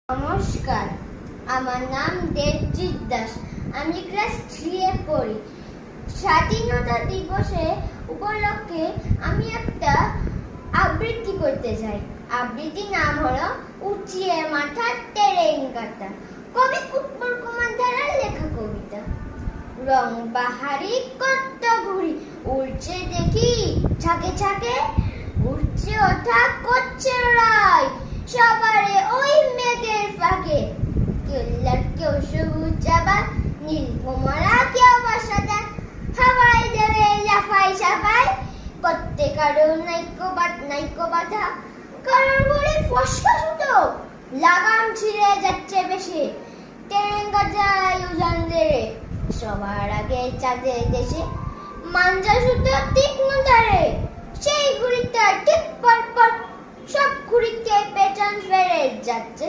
নমস্কার, আমার নাম দেবজিৎ দাস। আমি ক্লাস 3 এ পড়ি। স্বাধীনতা দিবসে উপলক্ষে আমি একটা আবৃত্তি করতে চাই। আবৃত্তির নাম হলো উঁচিয়ে মাথা টেরেং কাটা। কবি উৎপল কুমার ধারার লেখা কবিতা। রং বাহারি কত ঘুরি, উড়ছে দেখি ছাকে ছাকে, উড়ছে ওঠা করছে রায় সবারে ওই মেঘের ফাঁকে। কেউ লাল কেউ সবুজ আবার নীল ভোমরা, কেউ বা সাদা, হাওয়ায় দেবে লাফাই সাফাই করতে। কারো নাইকো বাধা, কারোর ঘুরে ফসকা সুতো লাগাম ছিঁড়ে যাচ্ছে বেশি। তেরেঙ্গা যায় উজান দেরে, সবার আগে চাঁদের দেশে মাঞ্জা সুতো তীক্ষ্ণ ধারে। সেই ঘুড়িটা ঠিক পর পর সব ঘুড়িকে পেছন ফেরে যাচ্ছে।